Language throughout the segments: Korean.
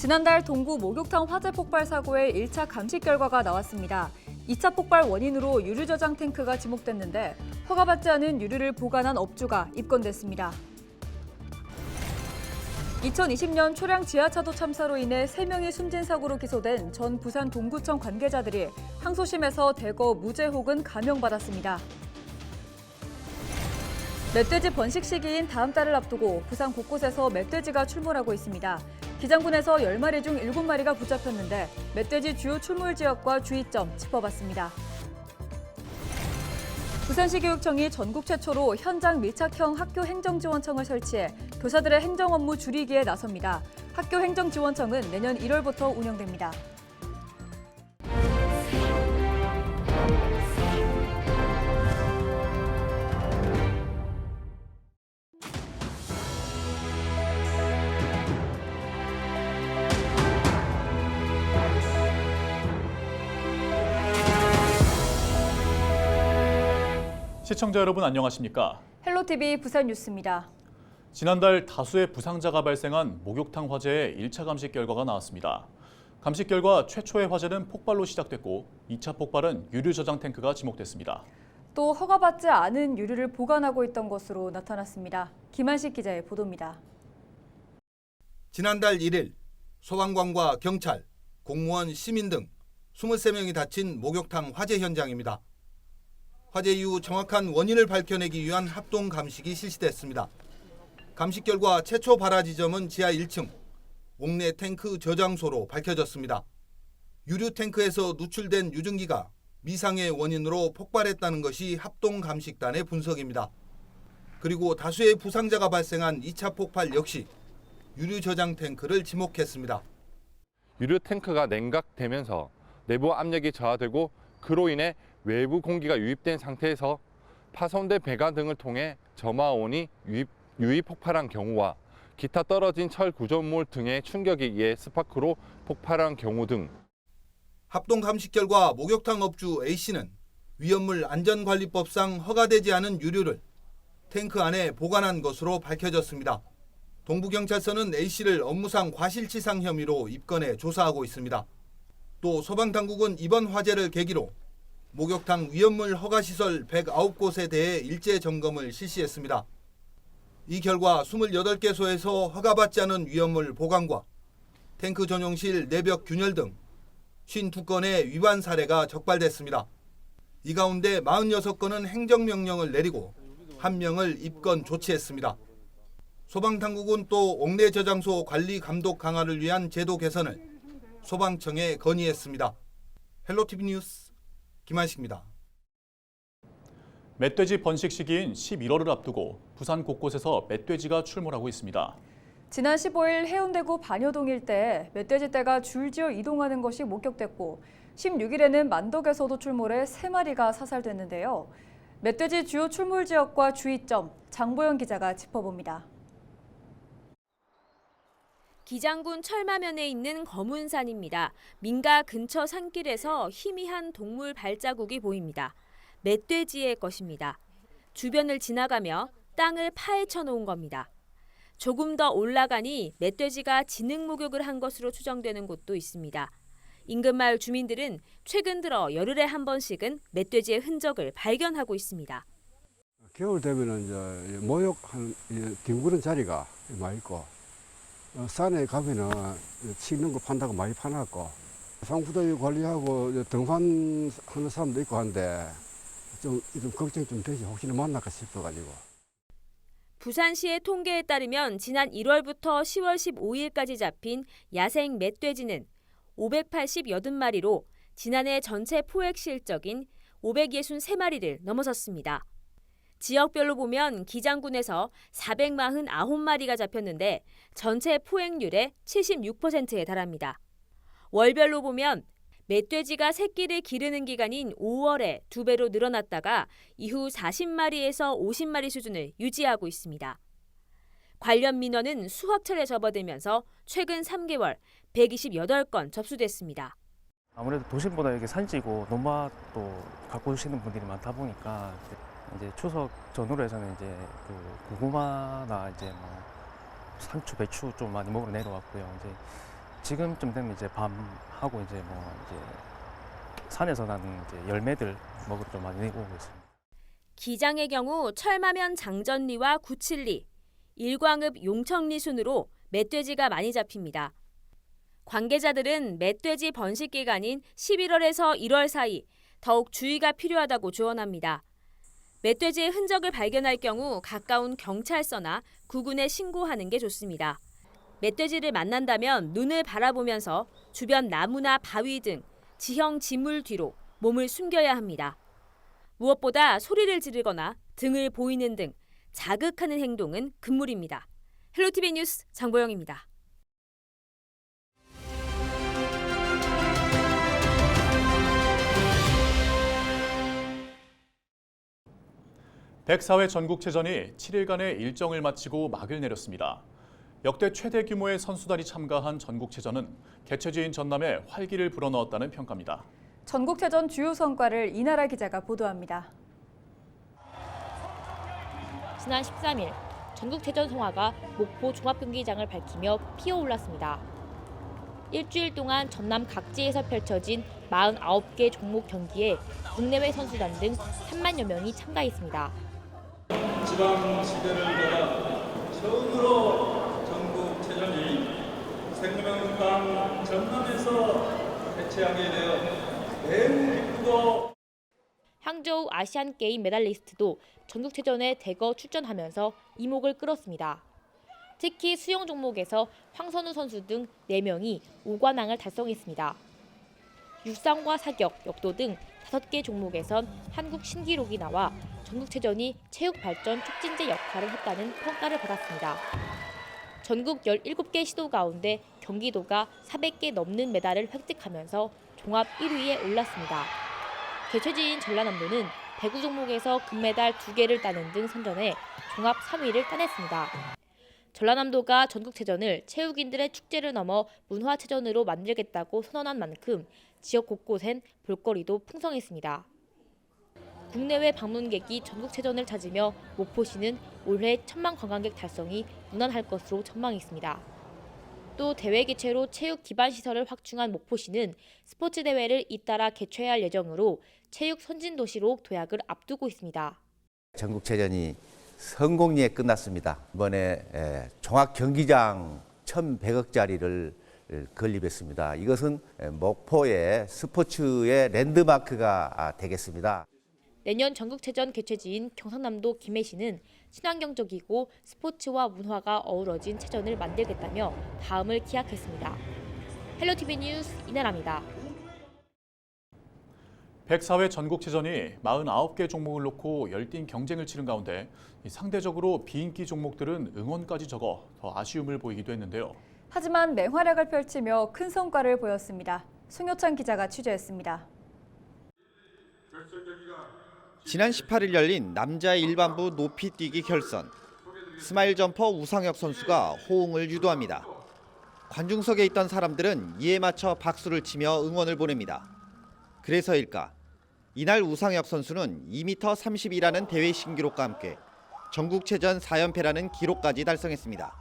지난달 동구 목욕탕 화재 폭발 사고의 1차 감식 결과가 나왔습니다. 2차 폭발 원인으로 유류 저장 탱크가 지목됐는데 허가받지 않은 유류를 보관한 업주가 입건됐습니다. 2020년 초량 지하차도 참사로 인해 3명이 숨진 사고로 기소된 전 부산 동구청 관계자들이 항소심에서 대거 무죄 혹은 감형받았습니다. 멧돼지 번식 시기인 다음 달을 앞두고 부산 곳곳에서 멧돼지가 출몰하고 있습니다. 기장군에서 10마리 중 7마리가 붙잡혔는데 멧돼지 주요 출몰 지역과 주의점 짚어봤습니다. 부산시 교육청이 전국 최초로 현장 밀착형 학교 행정지원청을 설치해 교사들의 행정 업무 줄이기에 나섭니다. 학교 행정지원청은 내년 1월부터 운영됩니다. 시청자 여러분 안녕하십니까? 헬로티비 부산 뉴스입니다. 지난달 다수의 부상자가 발생한 목욕탕 화재의 1차 감식 결과가 나왔습니다. 감식 결과 최초의 화재는 폭발로 시작됐고 2차 폭발은 유류 저장 탱크가 지목됐습니다. 또 허가받지 않은 유류를 보관하고 있던 것으로 나타났습니다. 김한식 기자의 보도입니다. 지난달 1일 소방관과 경찰, 공무원, 시민 등 23명이 다친 목욕탕 화재 현장입니다. 화재 이후 정확한 원인을 밝혀내기 위한 합동 감식이 실시됐습니다. 감식 결과 최초 발화 지점은 지하 1층, 옥내 탱크 저장소로 밝혀졌습니다. 유류 탱크에서 누출된 유증기가 미상의 원인으로 폭발했다는 것이 합동 감식단의 분석입니다. 그리고 다수의 부상자가 발생한 2차 폭발 역시 유류 저장 탱크를 지목했습니다. 유류 탱크가 냉각되면서 내부 압력이 저하되고 그로 인해 외부 공기가 유입된 상태에서 파손된 배관 등을 통해 점화온이 유입 폭발한 경우와 기타 떨어진 철 구조물 등의 충격에 의해 스파크로 폭발한 경우 등. 합동 감식 결과 목욕탕 업주 A씨는 위험물 안전관리법상 허가되지 않은 유류를 탱크 안에 보관한 것으로 밝혀졌습니다. 동부경찰서는 A씨를 업무상 과실치상 혐의로 입건해 조사하고 있습니다. 또 소방당국은 이번 화재를 계기로 목욕탕 위험물 허가시설 109곳에 대해 일제 점검을 실시했습니다. 이 결과 28개소에서 허가받지 않은 위험물 보관과 탱크 전용실 내벽 균열 등 52건의 위반 사례가 적발됐습니다. 이 가운데 46건은 행정명령을 내리고 1명을 입건 조치했습니다. 소방당국은 또 옥내 저장소 관리 감독 강화를 위한 제도 개선을 소방청에 건의했습니다. 헬로티비 뉴스 김한식입니다. 멧돼지 번식 시기인 11월을 앞두고 부산 곳곳에서 멧돼지가 출몰하고 있습니다. 지난 15일 해운대구 반여동 일대에 멧돼지 떼가 줄지어 이동하는 것이 목격됐고 16일에는 만덕에서도 출몰해 3마리가 사살됐는데요. 멧돼지 주요 출몰 지역과 주의점, 장보영 기자가 짚어봅니다. 기장군 철마면에 있는 검은산입니다. 민가 근처 산길에서 희미한 동물 발자국이 보입니다. 멧돼지의 것입니다. 주변을 지나가며 땅을 파헤쳐 놓은 겁니다. 조금 더 올라가니 멧돼지가 진흙 목욕을 한 것으로 추정되는 곳도 있습니다. 인근 마을 주민들은 최근 들어 열흘에 한 번씩은 멧돼지의 흔적을 발견하고 있습니다. 겨울 되면은 이제 목욕한 뒹구는 자리가 많이 있고 산에 가면은 치는 거 판다고 많이 파놨고 상부도 관리하고 등반하는 사람도 있고 한데 좀 걱정이 좀 되지 혹시나 만날까 싶어가지고. 부산시의 통계에 따르면 지난 1월부터 10월 15일까지 잡힌 야생 멧돼지는 580마리로 지난해 전체 포획 실적인 563마리를 넘어섰습니다. 지역별로 보면 기장군에서 449마리가 잡혔는데 전체 포획률의 76%에 달합니다. 월별로 보면 멧돼지가 새끼를 기르는 기간인 5월에 2배로 늘어났다가 이후 40마리에서 50마리 수준을 유지하고 있습니다. 관련 민원은 수억 차례 접어들면서 최근 3개월 128건 접수됐습니다. 아무래도 도심보다 여기 산지고 논밭도 갖고 계시는 분들이 많다 보니까 이제 추석 전후로 해서는 이제 그 고구마나 이제 뭐 상추, 배추 좀 많이 먹으러 내려왔고요. 이제 지금쯤 되면 이제 밤하고 이제 산에서 나는 이제 열매들 먹으러 좀 많이 오고 있습니다. 기장의 경우 철마면 장전리와 구칠리, 일광읍 용천리 순으로 멧돼지가 많이 잡힙니다. 관계자들은 멧돼지 번식 기간인 11월에서 1월 사이 더욱 주의가 필요하다고 조언합니다. 멧돼지의 흔적을 발견할 경우 가까운 경찰서나 구군에 신고하는 게 좋습니다. 멧돼지를 만난다면 눈을 바라보면서 주변 나무나 바위 등 지형 지물 뒤로 몸을 숨겨야 합니다. 무엇보다 소리를 지르거나 등을 보이는 등 자극하는 행동은 금물입니다. 헬로티비 뉴스 장보영입니다. 백사회 전국체전이 7일간의 일정을 마치고 막을 내렸습니다. 역대 최대 규모의 선수단이 참가한 전국체전은 개최지인 전남에 활기를 불어넣었다는 평가입니다. 전국체전 주요 성과를 이나라 기자가 보도합니다. 지난 13일 전국체전 성화가 목포 종합경기장을 밝히며 피어올랐습니다. 일주일 동안 전남 각지에서 펼쳐진 49개 종목 경기에 국내외 선수단 등 3만여 명이 참가했습니다. 지방 시대를 거쳐 처음으로 전국체전이 생명당 전남에서 개최하게 되어 매우 기쁘고 항저우 아시안게임 메달리스트도 전국체전에 대거 출전하면서 이목을 끌었습니다. 특히 수영 종목에서 황선우 선수 등 4명이 5관왕을 달성했습니다. 육상과 사격, 역도 등 5개 종목에선 한국 신기록이 나와 전국체전이 체육 발전 촉진제 역할을 했다는 평가를 받았습니다. 전국 17개 시도 가운데 경기도가 400개 넘는 메달을 획득하면서 종합 1위에 올랐습니다. 개최지인 전라남도는 배구 종목에서 금메달 2개를 따는 등 선전해 종합 3위를 따냈습니다. 전라남도가 전국체전을 체육인들의 축제를 넘어 문화체전으로 만들겠다고 선언한 만큼 지역 곳곳엔 볼거리도 풍성했습니다. 국내외 방문객이 전국체전을 찾으며 목포시는 올해 1,000만 관광객 달성이 무난할 것으로 전망했습니다. 또 대회 개최로 체육 기반 시설을 확충한 목포시는 스포츠 대회를 잇따라 개최할 예정으로 체육 선진 도시로 도약을 앞두고 있습니다. 전국체전이 성공리에 끝났습니다. 이번에 종합 경기장 1,100억짜리를 건립했습니다. 이것은 목포의 스포츠의 랜드마크가 되겠습니다. 내년 전국체전 개최지인 경상남도 김해시는 친환경적이고 스포츠와 문화가 어우러진 체전을 만들겠다며 다음을 기약했습니다. 헬로티비 뉴스 이나라입니다. 104회 전국체전이 49개 종목을 놓고 열띤 경쟁을 치른 가운데 상대적으로 비인기 종목들은 응원까지 적어 더 아쉬움을 보이기도 했는데요. 하지만 맹활약을 펼치며 큰 성과를 보였습니다. 송효찬 기자가 취재했습니다. 지난 18일 열린 남자 일반부 높이뛰기 결선. 스마일 점퍼 우상혁 선수가 호응을 유도합니다. 관중석에 있던 사람들은 이에 맞춰 박수를 치며 응원을 보냅니다. 그래서일까? 이날 우상혁 선수는 2m32라는 대회 신기록과 함께 전국체전 4연패라는 기록까지 달성했습니다.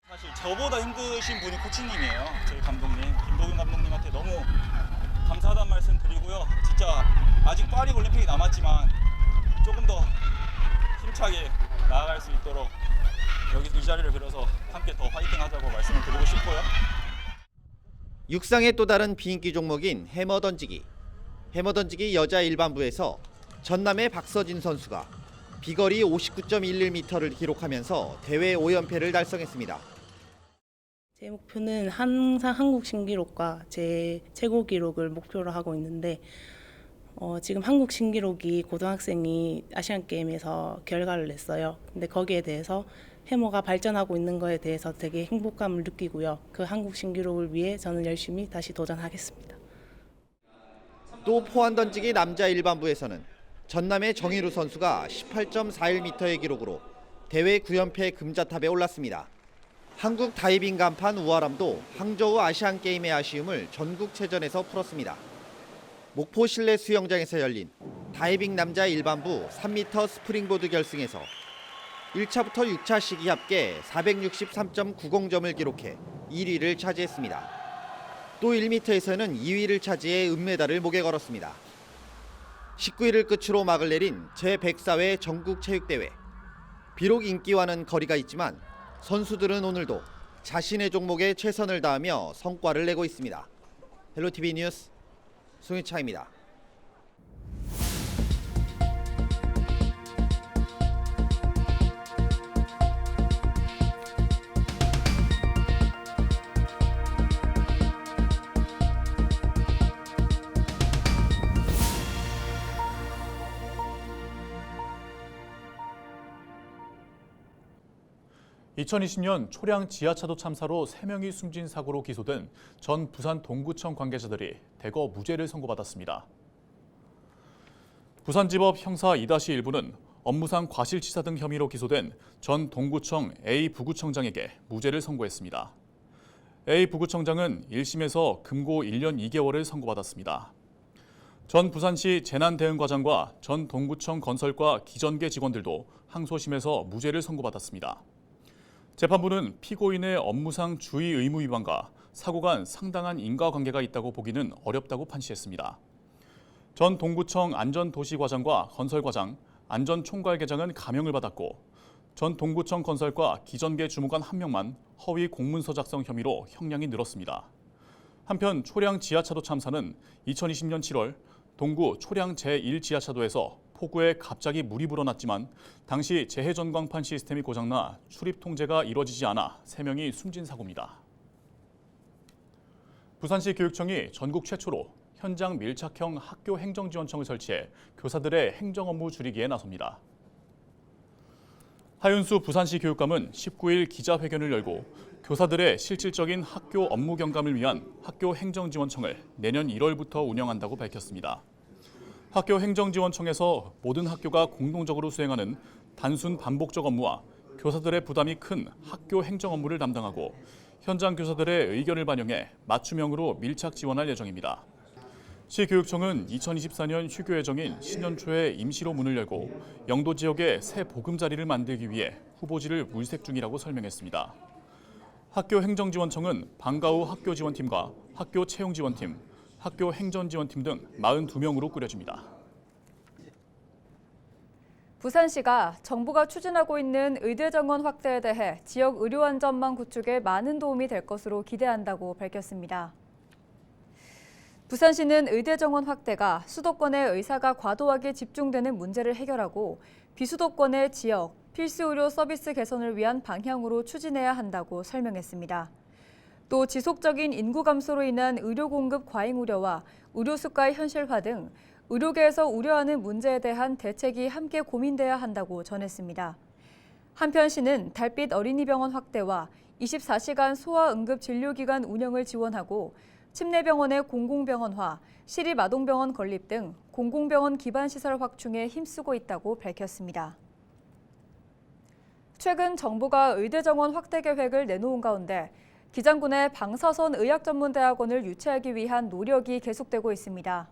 사실 저보다 힘드신 분이 코치님이에요. 저희 감독님, 김도균 감독님한테 너무 감사하다는 말씀 드리고요. 진짜 아직 파리 올림픽이 남았지만 조금 더 힘차게 나아갈 수 있도록 여기 이 자리를 빌어서 함께 더 화이팅하자고 말씀을 드리고 싶고요. 육상의 또 다른 비인기 종목인 해머 던지기. 해머 던지기 여자 일반부에서 전남의 박서진 선수가 비거리 59.11m를 기록하면서 대회 5연패를 달성했습니다. 제 목표는 항상 한국 신기록과 제 최고 기록을 목표로 하고 있는데 지금 한국 신기록이 고등학생이 아시안게임에서 결과를 냈어요. 근데 거기에 대해서 해머가 발전하고 있는 거에 대해서 되게 행복감을 느끼고요. 그 한국 신기록을 위해 저는 열심히 다시 도전하겠습니다. 또 포환 던지기 남자 일반부에서는 전남의 정희루 선수가 18.41m의 기록으로 대회 9연패 금자탑에 올랐습니다. 한국 다이빙 간판 우아람도 항저우 아시안게임의 아쉬움을 전국체전에서 풀었습니다. 목포 실내 수영장에서 열린 다이빙 남자 일반부 3m 스프링보드 결승에서 1차부터 6차 시기 합계 463.90점을 기록해 1위를 차지했습니다. 또 1m에서는 2위를 차지해 은메달을 목에 걸었습니다. 19일을 끝으로 막을 내린 제104회 전국체육대회. 비록 인기와는 거리가 있지만 선수들은 오늘도 자신의 종목에 최선을 다하며 성과를 내고 있습니다. 헬로티비 뉴스 송희창입니다. (2020년) 초량 지하차도 참사로 3명이 숨진 사고로 기소된 전 부산 동구청 관계자들이 대거 무죄를 선고받았습니다. 부산지법 형사 2-1부는 업무상 과실치사 등 혐의로 기소된 전 동구청 A 부구청장에게 무죄를 선고했습니다. A 부구청장은 1심에서 금고 1년 2개월을 선고받았습니다. 전 부산시 재난대응과장과 전 동구청 건설과 기전계 직원들도 항소심에서 무죄를 선고받았습니다. 재판부는 피고인의 업무상 주의 의무 위반과 사고 간 상당한 인과관계가 있다고 보기는 어렵다고 판시했습니다. 전 동구청 안전도시과장과 건설과장, 안전총괄계장은 감형을 받았고 전 동구청 건설과 기전계 주무관 1명만 허위 공문서 작성 혐의로 형량이 늘었습니다. 한편 초량 지하차도 참사는 2020년 7월 동구 초량 제1지하차도에서 폭우에 갑자기 물이 불어났지만 당시 재해전광판 시스템이 고장나 출입 통제가 이뤄지지 않아 3명이 숨진 사고입니다. 부산시 교육청이 전국 최초로 현장 밀착형 학교 행정지원청을 설치해 교사들의 행정 업무 줄이기에 나섭니다. 하윤수 부산시 교육감은 19일 기자회견을 열고 교사들의 실질적인 학교 업무 경감을 위한 학교 행정지원청을 내년 1월부터 운영한다고 밝혔습니다. 학교 행정지원청에서 모든 학교가 공동적으로 수행하는 단순 반복적 업무와 교사들의 부담이 큰 학교 행정 업무를 담당하고 현장 교사들의 의견을 반영해 맞춤형으로 밀착 지원할 예정입니다. 시교육청은 2024년 휴교 예정인 신년 초에 임시로 문을 열고 영도 지역에 새 보금자리를 만들기 위해 후보지를 물색 중이라고 설명했습니다. 학교 행정지원청은 방과 후 학교지원팀과 학교 채용지원팀, 학교 행정지원팀 등 42명으로 꾸려집니다. 부산시가 정부가 추진하고 있는 의대 정원 확대에 대해 지역 의료 안전망 구축에 많은 도움이 될 것으로 기대한다고 밝혔습니다. 부산시는 의대 정원 확대가 수도권의 의사가 과도하게 집중되는 문제를 해결하고 비수도권의 지역, 필수 의료 서비스 개선을 위한 방향으로 추진해야 한다고 설명했습니다. 또 지속적인 인구 감소로 인한 의료 공급 과잉 우려와 의료 수가의 현실화 등 의료계에서 우려하는 문제에 대한 대책이 함께 고민돼야 한다고 전했습니다. 한편 시는 달빛 어린이병원 확대와 24시간 소아응급진료기관 운영을 지원하고 침례병원의 공공병원화, 시립아동병원 건립 등 공공병원 기반 시설 확충에 힘쓰고 있다고 밝혔습니다. 최근 정부가 의대 정원 확대 계획을 내놓은 가운데 기장군의 방사선 의학전문대학원을 유치하기 위한 노력이 계속되고 있습니다.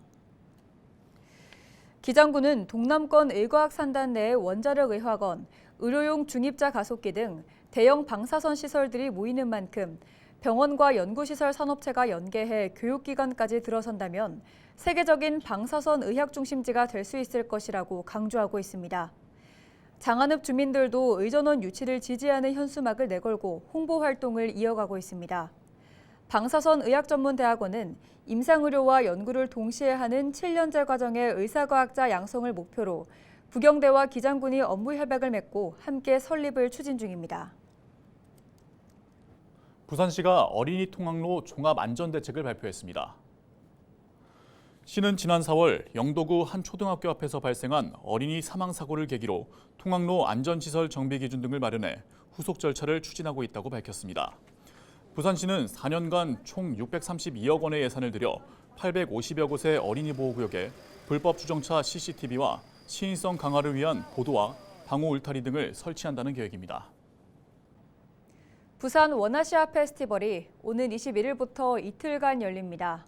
기장군은 동남권 의과학산단 내의 원자력의학원, 의료용 중입자 가속기 등 대형 방사선 시설들이 모이는 만큼 병원과 연구시설 산업체가 연계해 교육기관까지 들어선다면 세계적인 방사선 의학 중심지가 될 수 있을 것이라고 강조하고 있습니다. 장안읍 주민들도 의전원 유치를 지지하는 현수막을 내걸고 홍보 활동을 이어가고 있습니다. 방사선 의학전문대학원은 임상의료와 연구를 동시에 하는 7년제 과정의 의사과학자 양성을 목표로 부경대와 기장군이 업무 협약을 맺고 함께 설립을 추진 중입니다. 부산시가 어린이 통학로 종합안전대책을 발표했습니다. 시는 지난 4월 영도구 한 초등학교 앞에서 발생한 어린이 사망 사고를 계기로 통학로 안전시설 정비 기준 등을 마련해 후속 절차를 추진하고 있다고 밝혔습니다. 부산시는 4년간 총 632억 원의 예산을 들여 850여 곳의 어린이 보호구역에 불법 주정차 CCTV와 시인성 강화를 위한 보도와 방호 울타리 등을 설치한다는 계획입니다. 부산 원아시아 페스티벌이 오는 21일부터 이틀간 열립니다.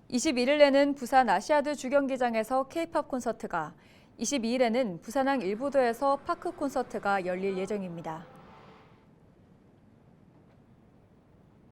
21일에는 부산 아시아드 주경기장에서 K-팝 콘서트가, 22일에는 부산항 일부도에서 파크 콘서트가 열릴 예정입니다.